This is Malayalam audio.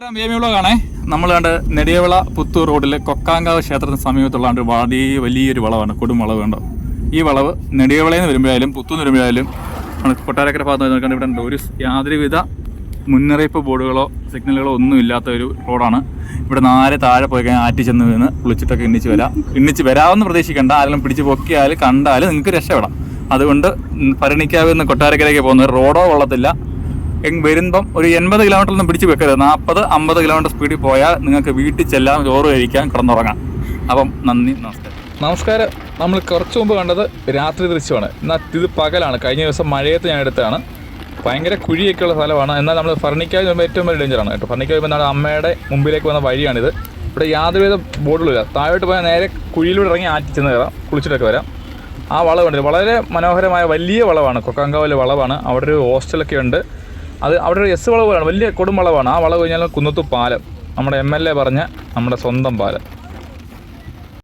വ്ളോഗാണേ. നമ്മൾ കണ്ട് നെടിയവിള പുത്തൂർ റോഡിൽ കൊക്കാങ്കാവ് ക്ഷേത്രത്തിന് സമീപത്തുള്ള വലിയൊരു വളവാണ്, കൊടും വളവ്. കണ്ടോ ഈ വളവ്? നെടിയവിളയിൽ നിന്ന് വരുമ്പോഴായാലും പുത്തൂന്ന് വരുമ്പോഴായാലും കൊട്ടാരക്കര ഭാഗത്ത് നോക്കാൻ ഇവിടെ ഉണ്ട്. യാതൊരുവിധ മുന്നറിയിപ്പ് ബോർഡുകളോ സിഗ്നലുകളോ ഒന്നും ഇല്ലാത്ത ഒരു റോഡാണ്. ഇവിടെ നേരെ താഴെ പോയി കഴിഞ്ഞാൽ ആറ്റി ചെന്ന് വീണ് കുളിച്ചിട്ടൊക്കെ എണ്ണിച്ച് വരാമെന്ന് പ്രതീക്ഷിക്കേണ്ട. ആരെങ്കിലും പിടിച്ച് പൊക്കിയാൽ കണ്ടാൽ നിങ്ങൾക്ക് രക്ഷപ്പെടാം. അതുകൊണ്ട് ഭരണിക്കാവിൽ നിന്ന് കൊട്ടാരക്കരയ്ക്ക് പോകുന്നത് റോഡോ കൊള്ളത്തില്ല. വരുമ്പം ഒരു 80 കിലോമീറ്ററിൽ പിടിച്ച് വെക്കരുത്. 40-50 കിലോമീറ്റർ സ്പീഡിൽ പോയാൽ നിങ്ങൾക്ക് വീട്ടിൽ ചെല്ലാം, ചോറ് കഴിക്കാൻ, കിടന്നുറങ്ങാം. അപ്പം നന്ദി, നമസ്കാരം. നമ്മൾ കുറച്ച് മുമ്പ് കണ്ടത് രാത്രി ദൃശ്യമാണ്. എന്നാൽ ഇത് പകലാണ്. കഴിഞ്ഞ ദിവസം മഴയത്ത് ഞാൻ എടുത്തതാണ്. ഭയങ്കര കുഴിയൊക്കെയുള്ള സ്ഥലമാണ്. എന്നാൽ നമ്മൾ ഫർണിക്കാവിൽ വരുമ്പോൾ ഏറ്റവും വലിയ ഡേഞ്ചറാണ് കേട്ടോ. ഫർണിക്കാവിൽ വരുമ്പോൾ അമ്മയുടെ മുമ്പിലേക്ക് വന്ന വഴിയാണിത്. ഇവിടെ യാതൊരുവിധ ബോർഡുകളില്ല. താഴോട്ട് പോയാൽ നേരെ കുഴിയിലൂടെ ഇറങ്ങി ആറ്റി ചെന്ന് കയറാം, കുളിച്ചിട്ടൊക്കെ വരാം. ആ വളവ് കണ്ടില്ല, വളരെ മനോഹരമായ വലിയ വളവാണ്, കൊക്കാങ്കാവിലെ വളവാണ്. അവിടെ ഒരു ഹോസ്റ്റലൊക്കെ ഉണ്ട്. അവിടെ ഒരു വളവാണ്, വലിയ കൊടും വളവാണ്. ആ വളവ് കഴിഞ്ഞാൽ കുന്നത്തു പാലം, നമ്മുടെ MLA പറഞ്ഞ നമ്മുടെ സ്വന്തം പാലം.